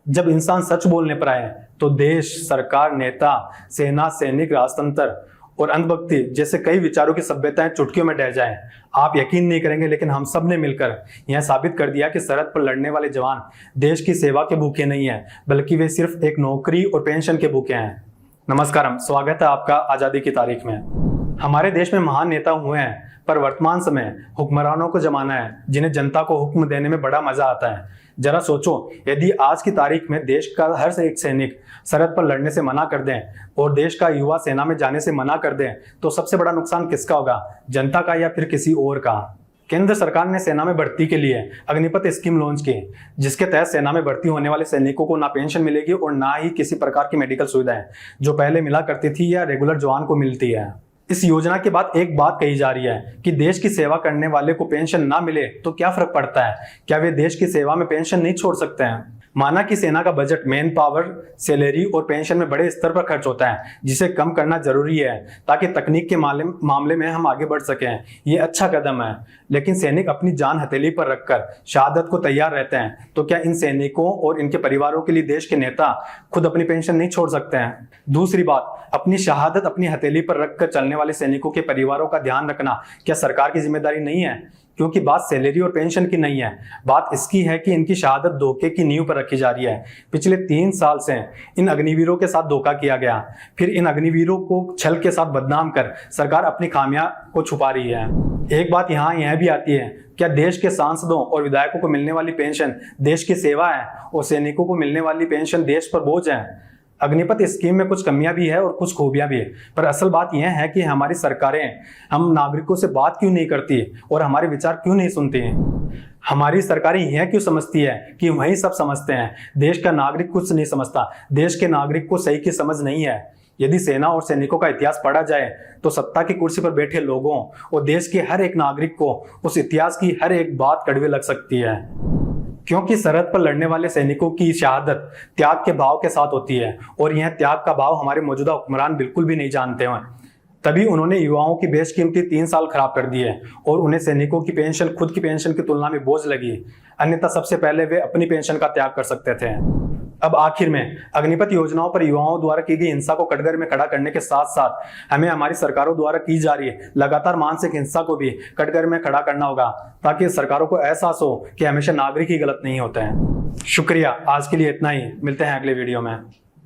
जब इंसान सच बोलने पर आए तो देश, सरकार, नेता, सेना, सैनिक, राजतंत्र और अंधभक्ति जैसे कई विचारों की सभ्यताएं चुटकियों में ढह जाएं। आप यकीन नहीं करेंगे, लेकिन हम सब ने मिलकर यह साबित कर दिया कि सरहद पर लड़ने वाले जवान देश की सेवा के भूखे नहीं हैं, बल्कि वे सिर्फ एक नौकरी और पेंशन के भूखे हैं। नमस्कारम, स्वागत है आपका आज़ादी की तारीख में। हमारे देश में महान नेता हुए हैं, पर वर्तमान समय हुक्मरानों को जमाना है जिन्हें जनता को हुक्म देने में बड़ा मजा आता है। जरा सोचो, यदि आज की तारीख में देश का हर एक सैनिक सरहद पर लड़ने से मना कर दें और देश का युवा सेना में जाने से मना कर दें, तो सबसे बड़ा नुकसान किसका होगा? जनता का या फिर किसी और का? केंद्र सरकार ने सेना में भर्ती के लिए अग्निपथ स्कीम लॉन्च की, जिसके तहत सेना में भर्ती होने वाले सैनिकों को ना पेंशन मिलेगी और ना ही किसी प्रकार की मेडिकल सुविधाएं जो पहले मिला करती थी या रेगुलर जवान को मिलती है। इस योजना के बाद एक बात कही जा रही है कि देश की सेवा करने वाले को पेंशन ना मिले तो क्या फर्क पड़ता है? क्या वे देश की सेवा में पेंशन नहीं छोड़ सकते हैं? माना कि सेना का बजट मैन पावर, सैलरी और पेंशन में बड़े स्तर पर खर्च होता है, जिसे कम करना जरूरी है ताकि तकनीक के मामले में हम आगे बढ़ सकें। ये अच्छा कदम है, लेकिन सैनिक अपनी जान हथेली पर रखकर शहादत को तैयार रहते हैं, तो क्या इन सैनिकों और इनके परिवारों के लिए देश के नेता खुद अपनी पेंशन नहीं छोड़ सकते हैं? दूसरी बात, अपनी शहादत अपनी हथेली पर रखकर चलने वाले सैनिकों के परिवारों का ध्यान रखना क्या सरकार की जिम्मेदारी नहीं है? क्योंकि बात सैलरी और पेंशन की नहीं है, बात इसकी है कि इनकी शहादत धोखे की नींव पर रखी जा रही है। पिछले 3 साल से इन अग्निवीरों के साथ धोखा किया गया, फिर इन अग्निवीरों को छल के साथ बदनाम कर सरकार अपनी खामियां को छुपा रही है। एक बात यहाँ यह भी आती है, क्या देश के सांसदों और विधायकों को मिलने वाली पेंशन देश की सेवा है और सैनिकों को मिलने वाली पेंशन देश पर बोझ है? अग्निपथ स्कीम में कुछ कमियां भी है और कुछ खूबियां भी है, पर असल बात यह है कि हमारी सरकारें हम नागरिकों से बात क्यों नहीं करती और हमारे विचार क्यों नहीं सुनती हैं? हमारी सरकारें यह क्यों समझती है कि वही सब समझते हैं, देश का नागरिक कुछ नहीं समझता, देश के नागरिक को सही की समझ नहीं है। यदि सेना और सैनिकों का इतिहास पढ़ा जाए तो सत्ता की कुर्सी पर बैठे लोगों और देश के हर एक नागरिक को उस इतिहास की हर एक बात कड़वी लग सकती है, क्योंकि सरहद पर लड़ने वाले सैनिकों की शहादत त्याग के भाव के साथ होती है और यह त्याग का भाव हमारे मौजूदा हुक्मरान बिल्कुल भी नहीं जानते हैं। तभी उन्होंने युवाओं की बेशकीमती 3 साल खराब कर दिए और उन्हें सैनिकों की पेंशन खुद की पेंशन की तुलना में बोझ लगी, अन्यथा सबसे पहले वे अपनी पेंशन का त्याग कर सकते थे। अब आखिर में अग्निपथ योजनाओं पर युवाओं द्वारा की गई हिंसा को कटघरे में खड़ा करने के साथ साथ हमें हमारी सरकारों द्वारा की जा रही लगातार मानसिक हिंसा को भी कटघरे में खड़ा करना होगा, ताकि सरकारों को एहसास हो कि हमेशा नागरिक ही गलत नहीं होते हैं। शुक्रिया, आज के लिए इतना ही। मिलते हैं अगले वीडियो में।